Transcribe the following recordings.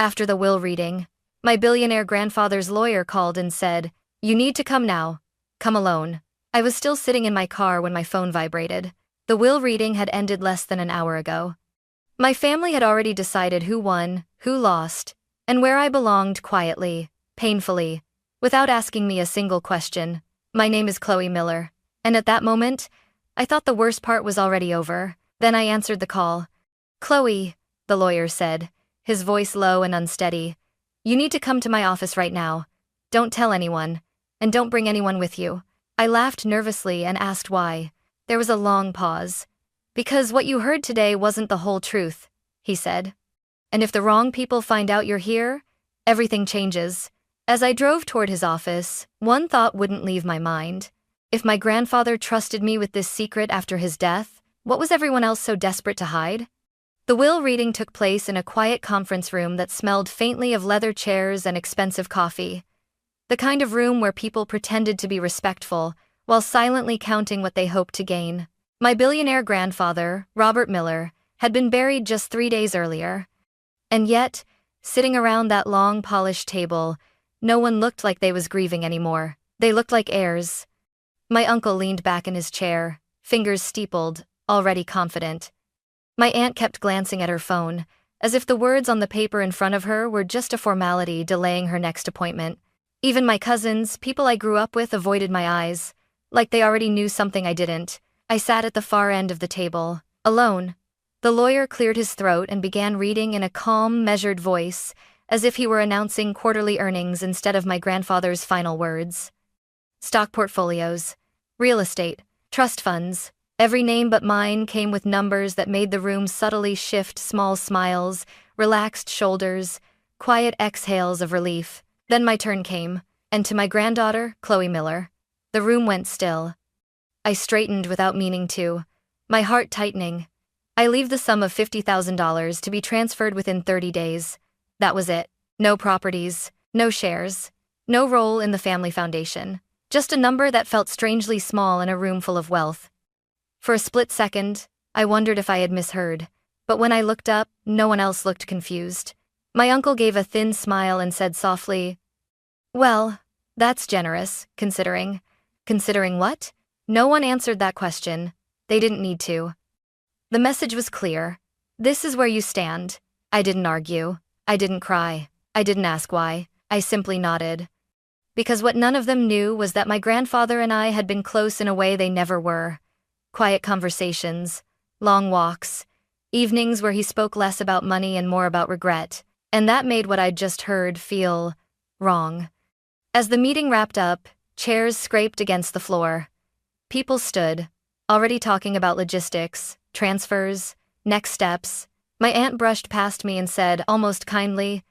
After the will reading, my billionaire grandfather's lawyer called and said, "You need to come now. Come alone." I was still sitting in my car when my phone vibrated. The will reading had ended less than an hour ago. My family had already decided who won, who lost, and where I belonged quietly, painfully, without asking me a single question. "My name is Chloe Miller." And at that moment, I thought the worst part was already over. Then I answered the call. "Chloe," the lawyer said, his voice low and unsteady, "you need to come to my office right now. Don't tell anyone, and don't bring anyone with you." I laughed nervously and asked why. There was a long pause. "Because what you heard today wasn't the whole truth," he said. "And if the wrong people find out you're here, everything changes." As I drove toward his office, one thought wouldn't leave my mind. If my grandfather trusted me with this secret after his death, what was everyone else so desperate to hide? The will reading took place in a quiet conference room that smelled faintly of leather chairs and expensive coffee. The kind of room where people pretended to be respectful, while silently counting what they hoped to gain. My billionaire grandfather, Robert Miller, had been buried just 3 days earlier. And yet, sitting around that long polished table, no one looked like they was grieving anymore. They looked like heirs. My uncle leaned back in his chair, fingers steepled, already confident. My aunt kept glancing at her phone, as if the words on the paper in front of her were just a formality delaying her next appointment. Even my cousins, people I grew up with, avoided my eyes, like they already knew something I didn't. I sat at the far end of the table, alone. The lawyer cleared his throat and began reading in a calm, measured voice, as if he were announcing quarterly earnings instead of my grandfather's final words. Stock portfolios, real estate, trust funds. Every name but mine came with numbers that made the room subtly shift. Small smiles, relaxed shoulders, quiet exhales of relief. Then my turn came, and to my granddaughter, Chloe Miller. The room went still. I straightened without meaning to, my heart tightening. I leave the sum of $50,000 to be transferred within 30 days. That was it. No properties, no shares, no role in the family foundation. Just a number that felt strangely small in a room full of wealth. For a split second, I wondered if I had misheard, but when I looked up, no one else looked confused. My uncle gave a thin smile and said softly, "Well, that's generous, considering." Considering what? No one answered that question. They didn't need to. The message was clear. This is where you stand. I didn't argue. I didn't cry. I didn't ask why. I simply nodded. Because what none of them knew was that my grandfather and I had been close in a way they never were. Quiet conversations, long walks, evenings where he spoke less about money and more about regret, and that made what I'd just heard feel wrong. As the meeting wrapped up, chairs scraped against the floor. People stood, already talking about logistics, transfers, next steps. My aunt brushed past me and said, almost kindly,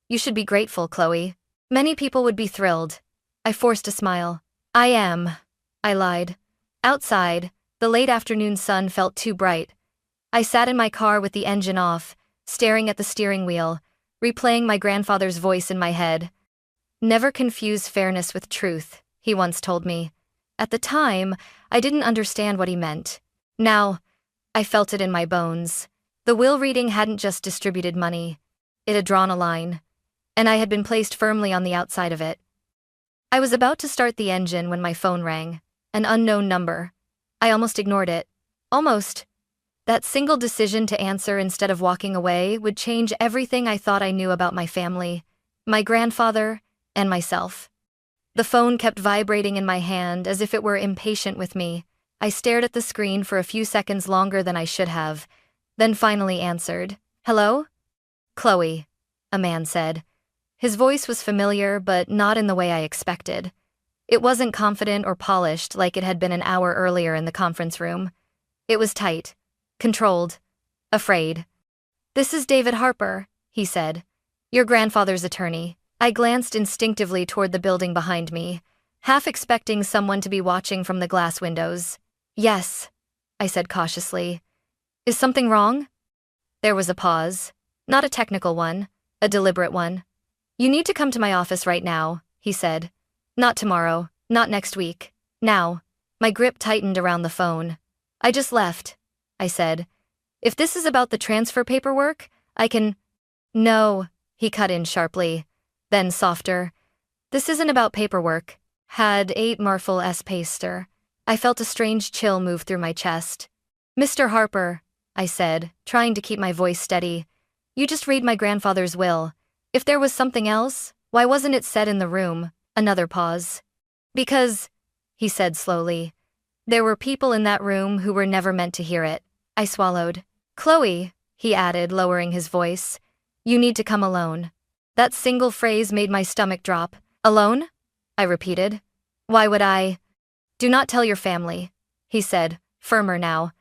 "You should be grateful, Chloe. Many people would be thrilled." I forced a smile. "I am," I lied. Outside, the late afternoon sun felt too bright. I sat in my car with the engine off, staring at the steering wheel, replaying my grandfather's voice in my head. "Never confuse fairness with truth," he once told me. At the time, I didn't understand what he meant. Now, I felt it in my bones. The will reading hadn't just distributed money. It had drawn a line, and I had been placed firmly on the outside of it. I was about to start the engine when my phone rang. An unknown number. I almost ignored it. Almost. That single decision to answer instead of walking away would change everything I thought I knew about my family, my grandfather, and myself. The phone kept vibrating in my hand as if it were impatient with me. I stared at the screen for a few seconds longer than I should have, then finally answered. "Hello?" "Chloe," a man said. His voice was familiar, but not in the way I expected. It wasn't confident or polished like it had been an hour earlier in the conference room. It was tight, controlled, afraid. "This is David Harper," he said. "Your grandfather's attorney." I glanced instinctively toward the building behind me, half expecting someone to be watching from the glass windows. "Yes," I said cautiously. "Is something wrong?" There was a pause. Not a technical one, a deliberate one. "You need to come to my office right now," he said. "Not tomorrow, not next week. Now." My grip tightened around the phone. "I just left," I said. "If this is about the transfer paperwork, I can—" "No," he cut in sharply. Then softer. This isn't about paperwork. Had 8 Marfil S. Paster. I felt a strange chill move through my chest. Mr. Harper, I said, trying to keep my voice steady. You just read my grandfather's will. If there was something else, why wasn't it said in the room? Another pause. Because, he said slowly, there were people in that room who were never meant to hear it. I swallowed. Chloe, he added, lowering his voice, you need to come alone. That single phrase made my stomach drop. Alone? I repeated. Why would I? Do not tell your family, he said, firmer now.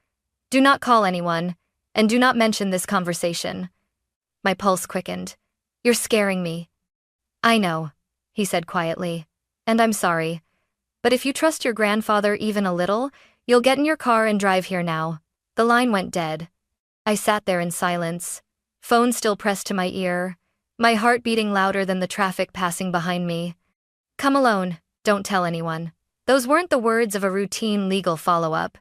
Do not call anyone, and do not mention this conversation. My pulse quickened. You're scaring me. I know, he said quietly, and I'm sorry. But if you trust your grandfather even a little, you'll get in your car and drive here now. The line went dead. I sat there in silence, phone still pressed to my ear, my heart beating louder than the traffic passing behind me. Come alone, don't tell anyone. Those weren't the words of a routine legal follow-up.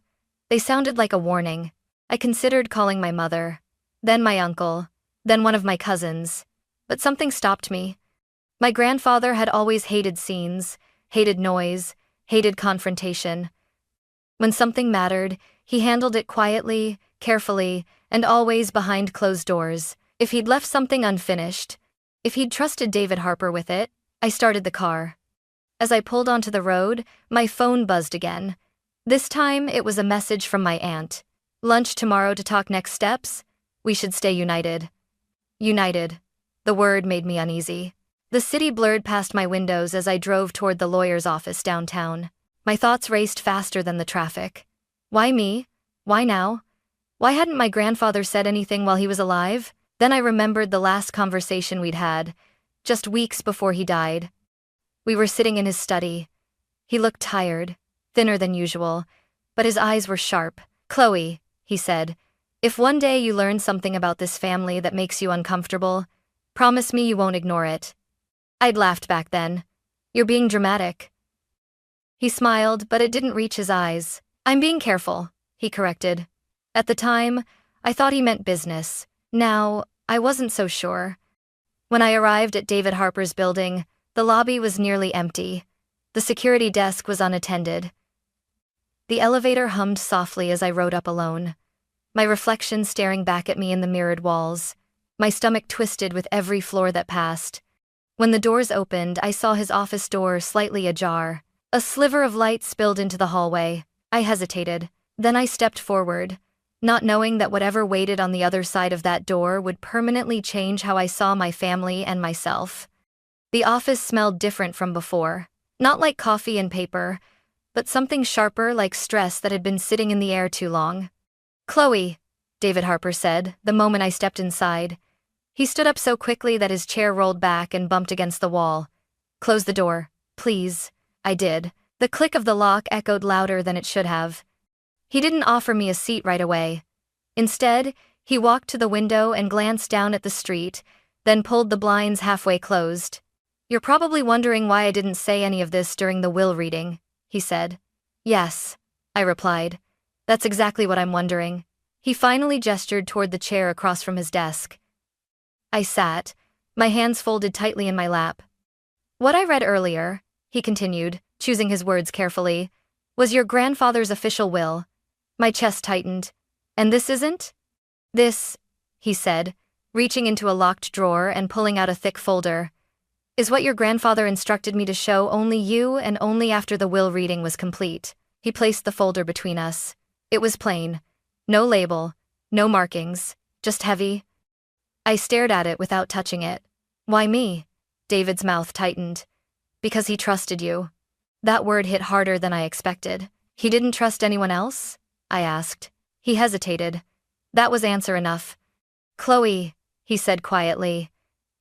They sounded like a warning. I considered calling my mother, then my uncle, then one of my cousins. But something stopped me. My grandfather had always hated scenes, hated noise, hated confrontation. When something mattered, he handled it quietly, carefully, and always behind closed doors. If he'd left something unfinished, if he'd trusted David Harper with it, I started the car. As I pulled onto the road, my phone buzzed again. This time, it was a message from my aunt. Lunch tomorrow to talk next steps? We should stay united. United. The word made me uneasy. The city blurred past my windows as I drove toward the lawyer's office downtown. My thoughts raced faster than the traffic. Why me? Why now? Why hadn't my grandfather said anything while he was alive? Then I remembered the last conversation we'd had, just weeks before he died. We were sitting in his study. He looked tired, thinner than usual, but his eyes were sharp. Chloe, he said, if one day you learn something about this family that makes you uncomfortable, promise me you won't ignore it. I'd laughed back then. You're being dramatic. He smiled, but it didn't reach his eyes. I'm being careful, he corrected. At the time, I thought he meant business. Now, I wasn't so sure. When I arrived at David Harper's building, the lobby was nearly empty. The security desk was unattended. The elevator hummed softly as I rode up alone, my reflection staring back at me in the mirrored walls. My stomach twisted with every floor that passed. When the doors opened, I saw his office door slightly ajar. A sliver of light spilled into the hallway. I hesitated. Then I stepped forward, not knowing that whatever waited on the other side of that door would permanently change how I saw my family and myself. The office smelled different from before. Not like coffee and paper, but something sharper, like stress that had been sitting in the air too long. Chloe, David Harper said, the moment I stepped inside. He stood up so quickly that his chair rolled back and bumped against the wall. Close the door, please. I did. The click of the lock echoed louder than it should have. He didn't offer me a seat right away. Instead, he walked to the window and glanced down at the street, then pulled the blinds halfway closed. You're probably wondering why I didn't say any of this during the will reading, he said. Yes, I replied. That's exactly what I'm wondering. He finally gestured toward the chair across from his desk. I sat, my hands folded tightly in my lap. What I read earlier, he continued, choosing his words carefully, was your grandfather's official will. My chest tightened. And this isn't? This, he said, reaching into a locked drawer and pulling out a thick folder, is what your grandfather instructed me to show only you and only after the will reading was complete. He placed the folder between us. It was plain. No label, no markings, just heavy. I stared at it without touching it. Why me? David's mouth tightened. Because he trusted you. That word hit harder than I expected. He didn't trust anyone else? I asked. He hesitated. That was answer enough. Chloe, he said quietly.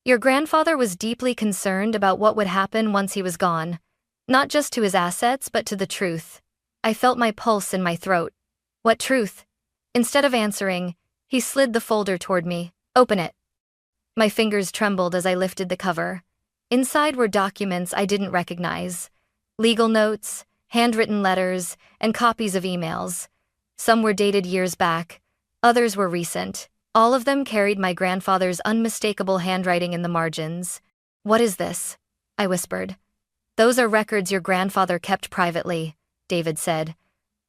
Your grandfather was deeply concerned about what would happen once he was gone. Not just to his assets, but to the truth. I felt my pulse in my throat. What truth? Instead of answering, he slid the folder toward me. Open it. My fingers trembled as I lifted the cover. Inside were documents I didn't recognize. Legal notes, handwritten letters, and copies of emails. Some were dated years back. Others were recent. All of them carried my grandfather's unmistakable handwriting in the margins. "What is this?" I whispered. "Those are records your grandfather kept privately," David said.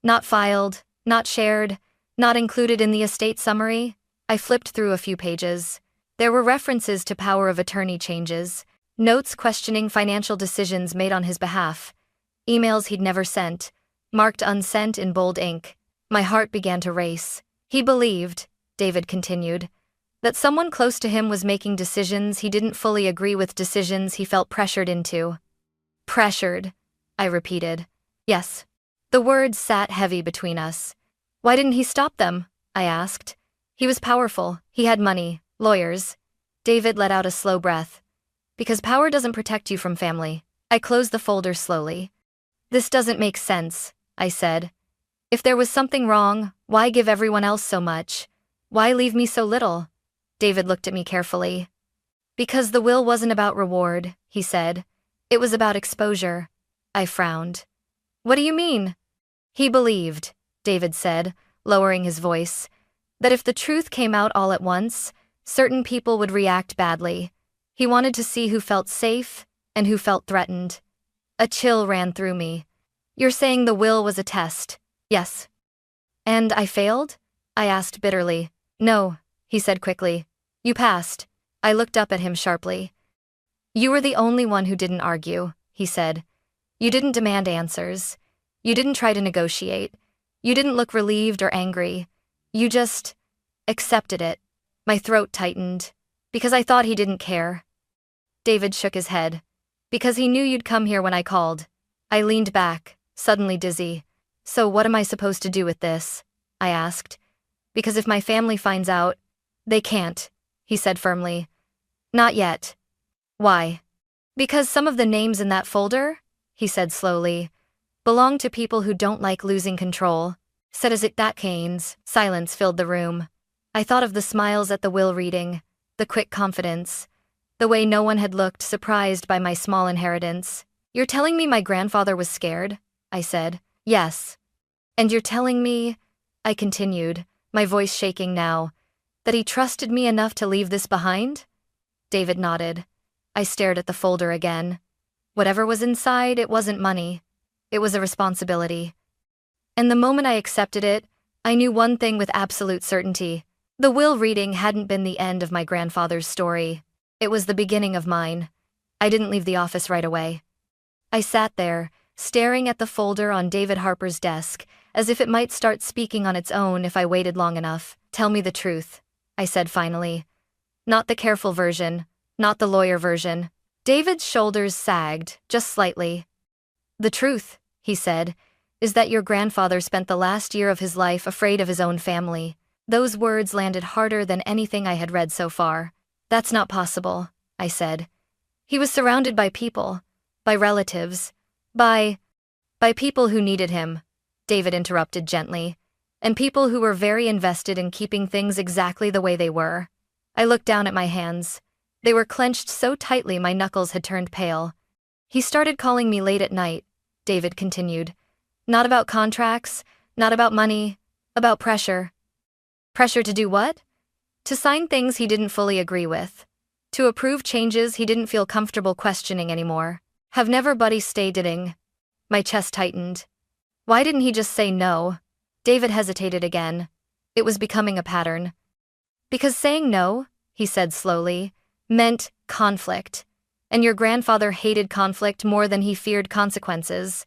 "Not filed, not shared, not included in the estate summary." I flipped through a few pages. There were references to power of attorney changes, notes questioning financial decisions made on his behalf, emails he'd never sent, marked unsent in bold ink. My heart began to race. He believed, David continued, that someone close to him was making decisions he didn't fully agree with, decisions he felt pressured into. Pressured, I repeated. Yes. The words sat heavy between us. Why didn't he stop them? I asked. He was powerful, he had money, lawyers. David let out a slow breath. Because power doesn't protect you from family. I closed the folder slowly. This doesn't make sense, I said. If there was something wrong, why give everyone else so much? Why leave me so little? David looked at me carefully. Because the will wasn't about reward, he said. It was about exposure. I frowned. What do you mean? He believed, David said, lowering his voice, that if the truth came out all at once, certain people would react badly. He wanted to see who felt safe and who felt threatened. A chill ran through me. You're saying the will was a test? Yes. And I failed? I asked bitterly. No, he said quickly. You passed. I looked up at him sharply. You were the only one who didn't argue, he said. You didn't demand answers. You didn't try to negotiate. You didn't look relieved or angry. You just accepted it. My throat tightened. Because I thought he didn't care. David shook his head. Because he knew you'd come here when I called. I leaned back, suddenly dizzy. So what am I supposed to do with this? I asked. Because if my family finds out, they can't, he said firmly. Not yet. Why? Because some of the names in that folder, he said slowly, belong to people who don't like losing control. Said as it that Keynes. Silence filled the room. I thought of the smiles at the will reading, the quick confidence, the way no one had looked surprised by my small inheritance. You're telling me my grandfather was scared? I said. Yes. And you're telling me, I continued, my voice shaking now, that he trusted me enough to leave this behind? David nodded. I stared at the folder again. Whatever was inside, it wasn't money. It was a responsibility. And the moment I accepted it, I knew one thing with absolute certainty. The will reading hadn't been the end of my grandfather's story. It was the beginning of mine. I didn't leave the office right away. I sat there, staring at the folder on David Harper's desk, as if it might start speaking on its own if I waited long enough. Tell me the truth, I said finally. Not the careful version, not the lawyer version. David's shoulders sagged, just slightly. The truth, he said, is that your grandfather spent the last year of his life afraid of his own family. Those words landed harder than anything I had read so far. That's not possible, I said. He was surrounded by people, by relatives, by people who needed him, David interrupted gently, and people who were very invested in keeping things exactly the way they were. I looked down at my hands. They were clenched so tightly my knuckles had turned pale. He started calling me late at night, David continued. Not about contracts, not about money, about pressure. Pressure to do what? To sign things he didn't fully agree with. To approve changes he didn't feel comfortable questioning anymore. Have never buddy stating. My chest tightened. Why didn't he just say no? David hesitated again. It was becoming a pattern. Because saying no, he said slowly, meant conflict. And your grandfather hated conflict more than he feared consequences.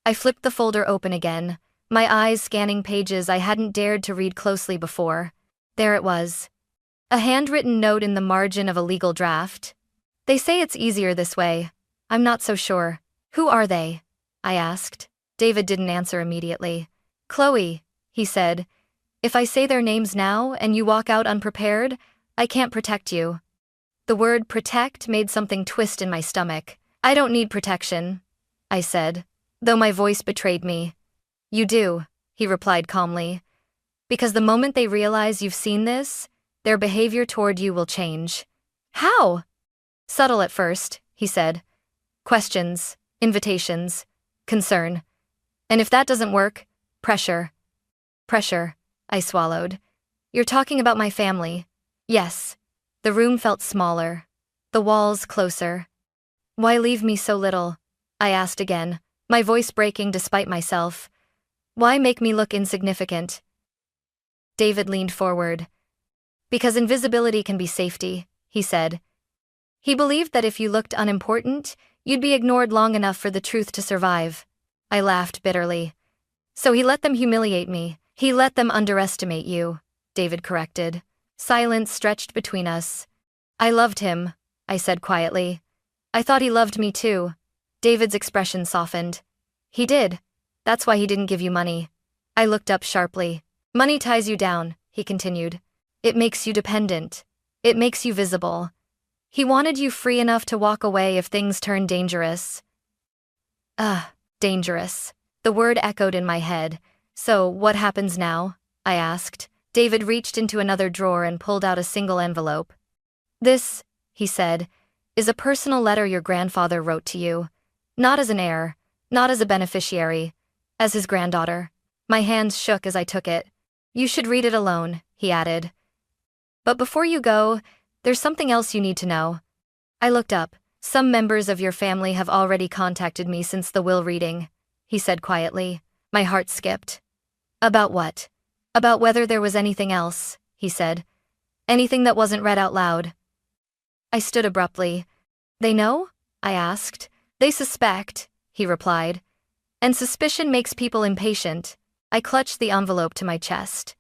I flipped the folder open again, my eyes scanning pages I hadn't dared to read closely before. There it was. A handwritten note in the margin of a legal draft. They say it's easier this way. I'm not so sure. Who are they? I asked. David didn't answer immediately. Chloe, he said. If I say their names now and you walk out unprepared, I can't protect you. The word protect made something twist in my stomach. I don't need protection, I said, though my voice betrayed me. You do, he replied calmly. Because the moment they realize you've seen this, their behavior toward you will change. How? Subtle at first, he said. Questions, invitations, concern. And if that doesn't work, pressure. Pressure, I swallowed. You're talking about my family. Yes. The room felt smaller. The walls closer. Why leave me so little? I asked again, my voice breaking despite myself. Why make me look insignificant? David leaned forward. Because invisibility can be safety, he said. He believed that if you looked unimportant, you'd be ignored long enough for the truth to survive. I laughed bitterly. So he let them humiliate me. He let them underestimate you, David corrected. Silence stretched between us. I loved him, I said quietly. I thought he loved me too. David's expression softened. He did. That's why he didn't give you money. I looked up sharply. Money ties you down, he continued. It makes you dependent. It makes you visible. He wanted you free enough to walk away if things turned dangerous. Dangerous. The word echoed in my head. So, what happens now? I asked. David reached into another drawer and pulled out a single envelope. This, he said, is a personal letter your grandfather wrote to you. Not as an heir, not as a beneficiary, as his granddaughter. My hands shook as I took it. You should read it alone, he added. But before you go, there's something else you need to know. I looked up. Some members of your family have already contacted me since the will reading, he said quietly. My heart skipped. About what? About whether there was anything else, he said. Anything that wasn't read out loud. I stood abruptly. They know? I asked. They suspect, he replied. And suspicion makes people impatient. I clutched the envelope to my chest.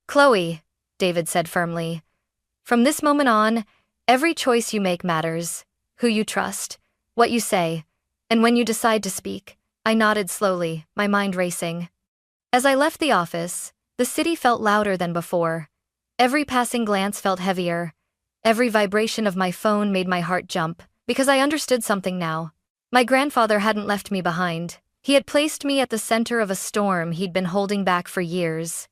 Chloe, David said firmly. From this moment on, every choice you make matters. Who you trust, what you say, and when you decide to speak. I nodded slowly, my mind racing. As I left the office, the city felt louder than before. Every passing glance felt heavier. Every vibration of my phone made my heart jump, because I understood something now. My grandfather hadn't left me behind. He had placed me at the center of a storm he'd been holding back for years.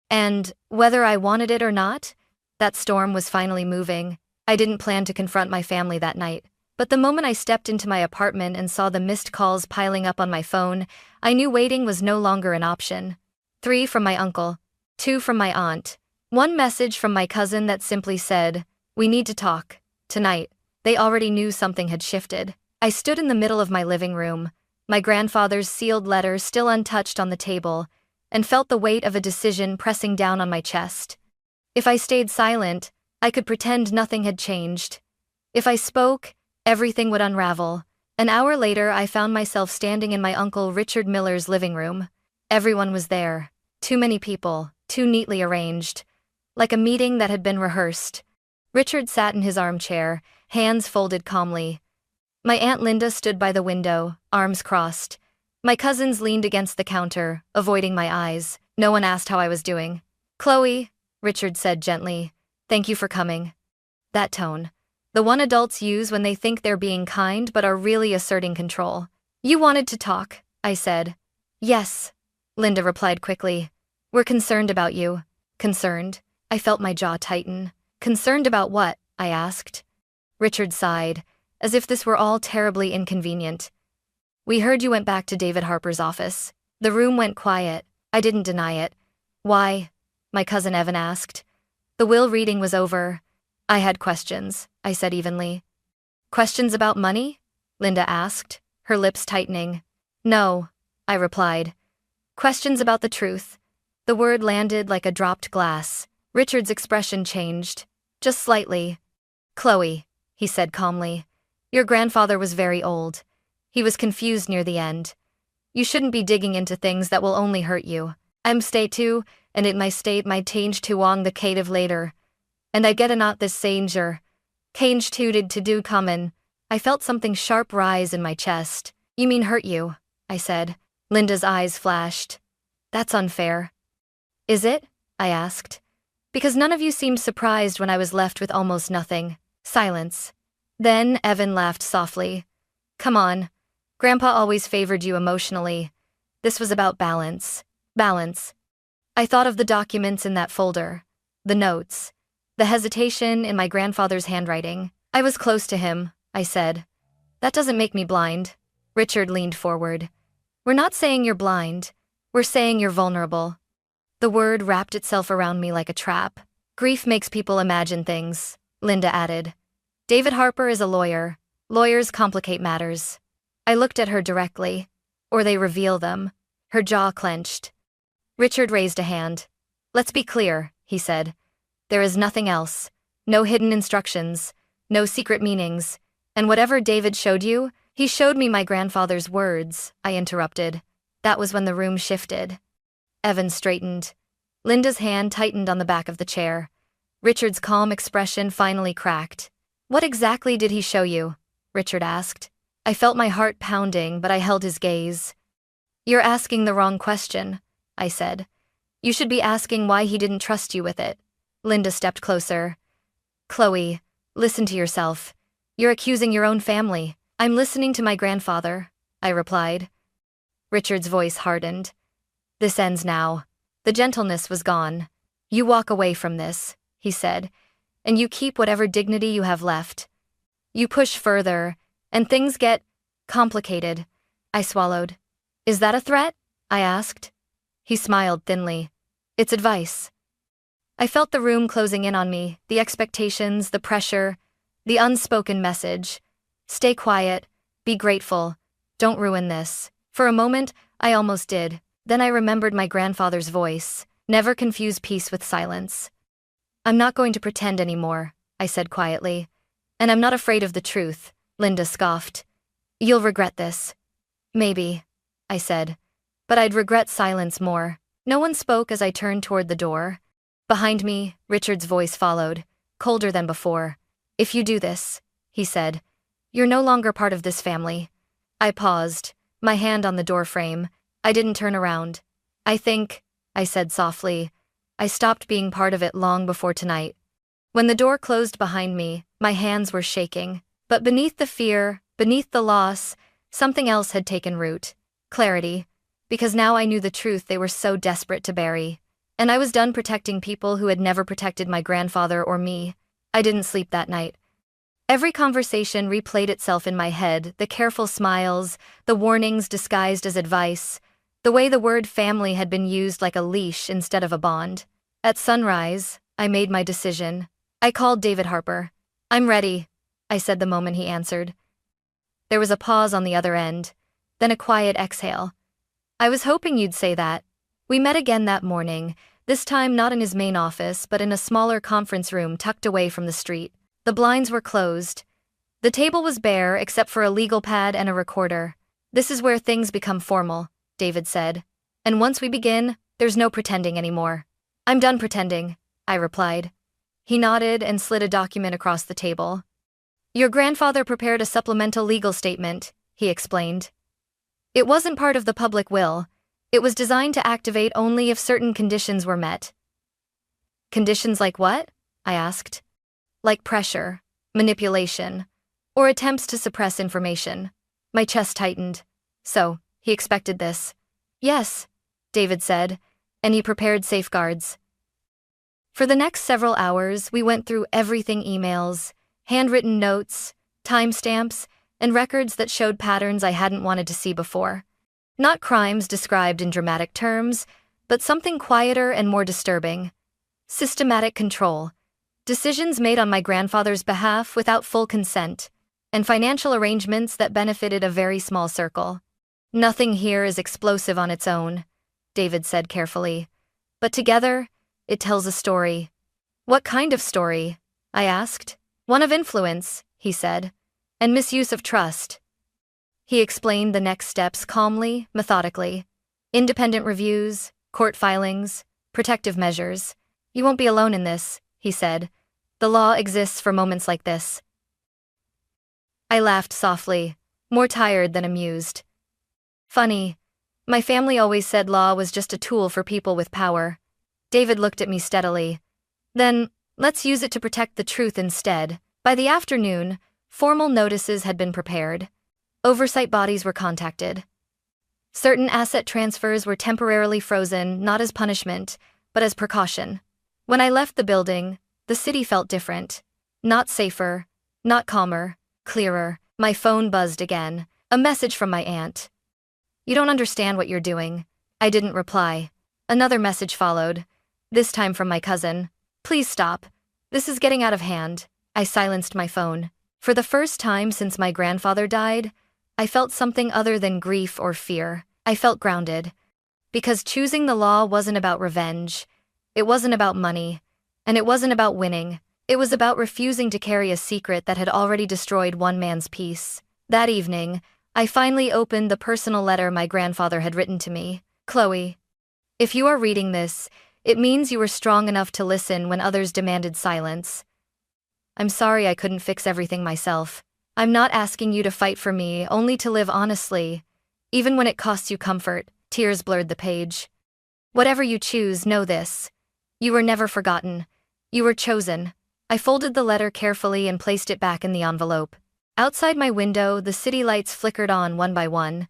And, whether I wanted it or not, that storm was finally moving. I didn't plan to confront my family that night. But the moment I stepped into my apartment and saw the missed calls piling up on my phone, I knew waiting was no longer an option. 3 from my uncle, 2 from my aunt, 1 message from my cousin that simply said, "We need to talk, tonight." They already knew something had shifted. I stood in the middle of my living room, my grandfather's sealed letter still untouched on the table, and felt the weight of a decision pressing down on my chest. If I stayed silent, I could pretend nothing had changed. If I spoke, everything would unravel. An hour later, I found myself standing in my uncle Richard Miller's living room. Everyone was there. Too many people, too neatly arranged. Like a meeting that had been rehearsed. Richard sat in his armchair, hands folded calmly. My Aunt Linda stood by the window, arms crossed. My cousins leaned against the counter, avoiding my eyes. No one asked how I was doing. "Chloe," Richard said gently, "thank you for coming." That tone. The one adults use when they think they're being kind but are really asserting control. "You wanted to talk," I said. "Yes," Linda replied quickly. "We're concerned about you." Concerned? I felt my jaw tighten. Concerned about what? I asked. Richard sighed, as if this were all terribly inconvenient. "We heard you went back to David Harper's office." The room went quiet. I didn't deny it. "Why?" my cousin Evan asked. The will reading was over. I had questions, I said evenly. "Questions about money?" Linda asked, her lips tightening. "No," I replied. "Questions about the truth." The word landed like a dropped glass. Richard's expression changed. Just slightly. "Chloe," he said calmly. "Your grandfather was very old. He was confused near the end. You shouldn't be digging into things that will only hurt you. I'm stay too, and it my state might change to wong the cative later. And I get a not this sanger. Change tooted to do common." I felt something sharp rise in my chest. "You mean hurt you?" I said. Linda's eyes flashed. "That's unfair." "Is it?" I asked. "Because none of you seemed surprised when I was left with almost nothing." Silence. Then Evan laughed softly. "Come on. Grandpa always favored you emotionally. This was about balance. Balance." I thought of the documents in that folder. The notes. The hesitation in my grandfather's handwriting. "I was close to him," I said. "That doesn't make me blind." Richard leaned forward. "We're not saying you're blind. We're saying you're vulnerable." The word wrapped itself around me like a trap. Grief makes people imagine things, Linda added. David Harper is a lawyer. Lawyers complicate matters. I looked at her directly. Or they reveal them. Her jaw clenched. Richard raised a hand. Let's be clear, he said. There is nothing else. No hidden instructions. No secret meanings. And whatever David showed you, he showed me my grandfather's words, I interrupted. That was when the room shifted. Evan straightened. Linda's hand tightened on the back of the chair. Richard's calm expression finally cracked. What exactly did he show you? Richard asked. I felt my heart pounding, but I held his gaze. You're asking the wrong question, I said. You should be asking why he didn't trust you with it. Linda stepped closer. Chloe, listen to yourself. You're accusing your own family. I'm listening to my grandfather, I replied. Richard's voice hardened. This ends now. The gentleness was gone. You walk away from this, he said, and you keep whatever dignity you have left. You push further, and things get complicated. I swallowed. Is that a threat? I asked. He smiled thinly. It's advice. I felt the room closing in on me, the expectations, the pressure, the unspoken message. Stay quiet, be grateful, don't ruin this. For a moment, I almost did. Then I remembered my grandfather's voice. Never confuse peace with silence. I'm not going to pretend anymore, I said quietly. And I'm not afraid of the truth, Linda scoffed. You'll regret this. Maybe, I said. But I'd regret silence more. No one spoke as I turned toward the door. Behind me, Richard's voice followed, colder than before. If you do this, he said, you're no longer part of this family. I paused, my hand on the doorframe. I didn't turn around. I think, I said softly, I stopped being part of it long before tonight. When the door closed behind me, my hands were shaking. But beneath the fear, beneath the loss, something else had taken root. Clarity. Because now I knew the truth they were so desperate to bury. And I was done protecting people who had never protected my grandfather or me. I didn't sleep that night. Every conversation replayed itself in my head, the careful smiles, the warnings disguised as advice, the way the word family had been used like a leash instead of a bond. At sunrise, I made my decision. I called David Harper. I'm ready, I said the moment he answered. There was a pause on the other end, then a quiet exhale. I was hoping you'd say that. We met again that morning, this time not in his main office but in a smaller conference room tucked away from the street. The blinds were closed. The table was bare except for a legal pad and a recorder. This is where things become formal, David said. And once we begin, there's no pretending anymore. I'm done pretending, I replied. He nodded and slid a document across the table. Your grandfather prepared a supplemental legal statement, he explained. It wasn't part of the public will. It was designed to activate only if certain conditions were met. Conditions like what? I asked. Like pressure, manipulation, or attempts to suppress information. My chest tightened. So, he expected this. Yes, David said, and he prepared safeguards. For the next several hours, we went through everything: emails, handwritten notes, timestamps, and records that showed patterns I hadn't wanted to see before. Not crimes described in dramatic terms, but something quieter and more disturbing. Systematic control. Decisions made on my grandfather's behalf without full consent, and financial arrangements that benefited a very small circle. Nothing here is explosive on its own, David said carefully. But together, it tells a story. What kind of story? I asked. One of influence, he said, and misuse of trust. He explained the next steps calmly, methodically. Independent reviews, court filings, protective measures. You won't be alone in this, he said. The law exists for moments like this. I laughed softly, more tired than amused. Funny. My family always said law was just a tool for people with power. David looked at me steadily. Then, let's use it to protect the truth instead. By the afternoon, formal notices had been prepared. Oversight bodies were contacted. Certain asset transfers were temporarily frozen, not as punishment, but as precaution. When I left the building, the city felt different. Not safer, not calmer, clearer. My phone buzzed again. A message from my aunt. You don't understand what you're doing. I didn't reply. Another message followed, this time from my cousin. Please stop. This is getting out of hand. I silenced my phone. For the first time since my grandfather died, I felt something other than grief or fear. I felt grounded. Because choosing the law wasn't about revenge. It wasn't about money. And it wasn't about winning. It was about refusing to carry a secret that had already destroyed one man's peace. That evening, I finally opened the personal letter my grandfather had written to me. Chloe, if you are reading this, it means you were strong enough to listen when others demanded silence. I'm sorry I couldn't fix everything myself. I'm not asking you to fight for me, only to live honestly. Even when it costs you comfort. Tears blurred the page. Whatever you choose, know this. You were never forgotten. You were chosen. I folded the letter carefully and placed it back in the envelope. Outside my window, the city lights flickered on one by one.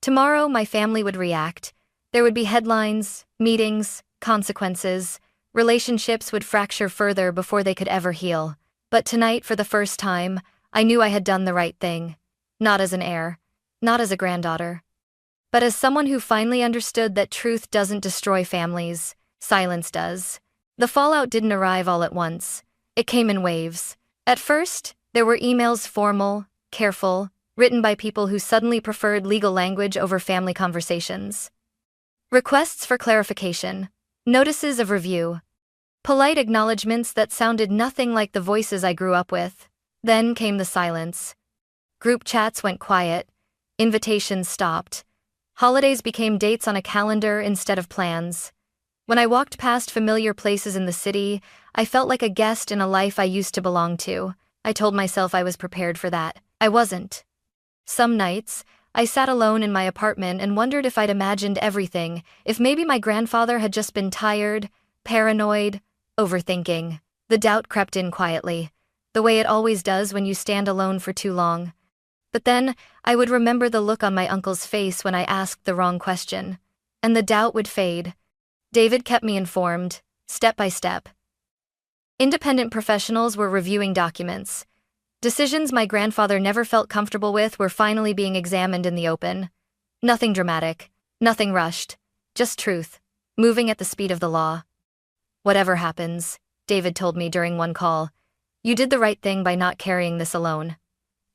Tomorrow, my family would react. There would be headlines, meetings, consequences. Relationships would fracture further before they could ever heal. But tonight, for the first time, I knew I had done the right thing. Not as an heir. Not as a granddaughter. But as someone who finally understood that truth doesn't destroy families, silence does. The fallout didn't arrive all at once. It came in waves. At first, there were emails formal, careful, written by people who suddenly preferred legal language over family conversations. Requests for clarification. Notices of review. Polite acknowledgments that sounded nothing like the voices I grew up with. Then came the silence. Group chats went quiet. Invitations stopped. Holidays became dates on a calendar instead of plans. When I walked past familiar places in the city, I felt like a guest in a life I used to belong to. I told myself I was prepared for that. I wasn't. Some nights, I sat alone in my apartment and wondered if I'd imagined everything, if maybe my grandfather had just been tired, paranoid, overthinking. The doubt crept in quietly, the way it always does when you stand alone for too long. But then, I would remember the look on my uncle's face when I asked the wrong question. And the doubt would fade. David kept me informed, step by step. Independent professionals were reviewing documents. Decisions my grandfather never felt comfortable with were finally being examined in the open. Nothing dramatic, nothing rushed, just truth, moving at the speed of the law. Whatever happens, David told me during one call, you did the right thing by not carrying this alone.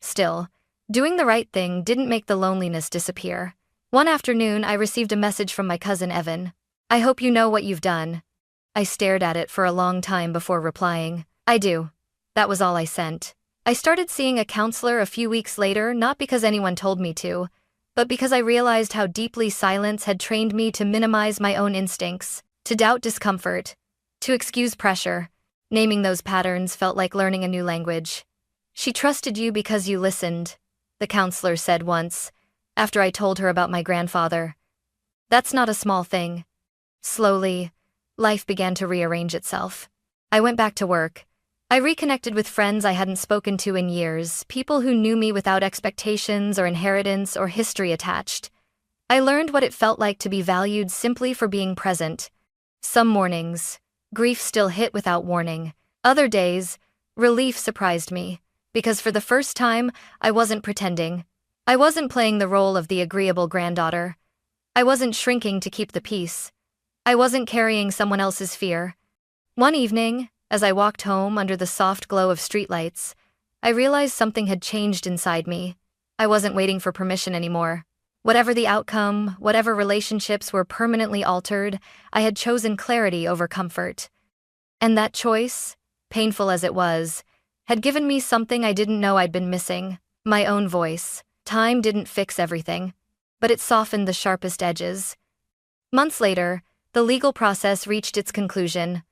Still, doing the right thing didn't make the loneliness disappear. One afternoon, I received a message from my cousin Evan. I hope you know what you've done. I stared at it for a long time before replying. I do. That was all I sent. I started seeing a counselor a few weeks later, not because anyone told me to, but because I realized how deeply silence had trained me to minimize my own instincts, to doubt discomfort, to excuse pressure. Naming those patterns felt like learning a new language. She trusted you because you listened, the counselor said once, after I told her about my grandfather. That's not a small thing. Slowly, life began to rearrange itself. I went back to work. I reconnected with friends I hadn't spoken to in years, people who knew me without expectations or inheritance or history attached. I learned what it felt like to be valued simply for being present. Some mornings, grief still hit without warning. Other days, relief surprised me, because for the first time, I wasn't pretending. I wasn't playing the role of the agreeable granddaughter. I wasn't shrinking to keep the peace. I wasn't carrying someone else's fear. One evening, as I walked home under the soft glow of streetlights, I realized something had changed inside me. I wasn't waiting for permission anymore. Whatever the outcome, whatever relationships were permanently altered, I had chosen clarity over comfort. And that choice, painful as it was, had given me something I didn't know I'd been missing, my own voice. Time didn't fix everything, but it softened the sharpest edges. Months later, the legal process reached its conclusion.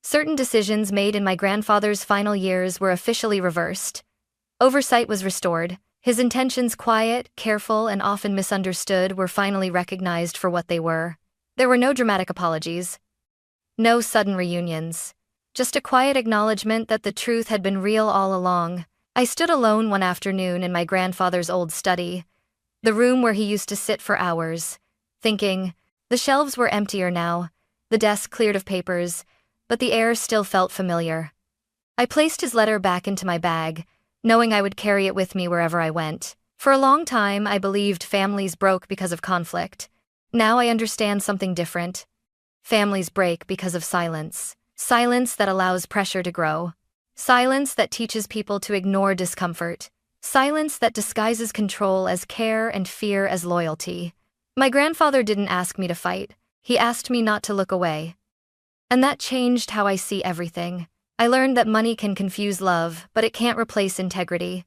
Certain decisions made in my grandfather's final years were officially reversed. Oversight was restored. His intentions, quiet, careful, and often misunderstood, were finally recognized for what they were. There were no dramatic apologies. No sudden reunions. Just a quiet acknowledgement that the truth had been real all along. I stood alone one afternoon in my grandfather's old study, the room where he used to sit for hours, thinking. The shelves were emptier now, the desk cleared of papers, but the air still felt familiar. I placed his letter back into my bag, knowing I would carry it with me wherever I went. For a long time, I believed families broke because of conflict. Now I understand something different. Families break because of silence. Silence that allows pressure to grow. Silence that teaches people to ignore discomfort. Silence that disguises control as care and fear as loyalty. My grandfather didn't ask me to fight. He asked me not to look away. And that changed how I see everything. I learned that money can confuse love, but it can't replace integrity.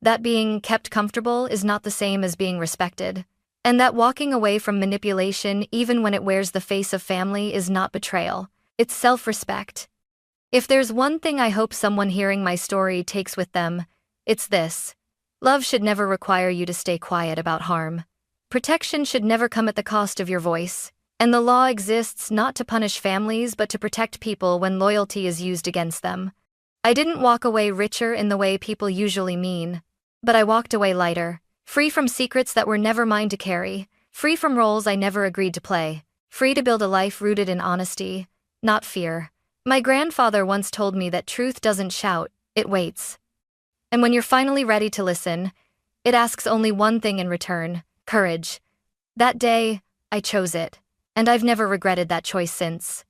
That being kept comfortable is not the same as being respected. And that walking away from manipulation, even when it wears the face of family, is not betrayal. It's self-respect. If there's one thing I hope someone hearing my story takes with them, it's this. Love should never require you to stay quiet about harm. Protection should never come at the cost of your voice. And the law exists not to punish families but to protect people when loyalty is used against them. I didn't walk away richer in the way people usually mean. But I walked away lighter, free from secrets that were never mine to carry, free from roles I never agreed to play, free to build a life rooted in honesty, not fear. My grandfather once told me that truth doesn't shout, it waits. And when you're finally ready to listen, it asks only one thing in return: courage. That day, I chose it. And I've never regretted that choice since.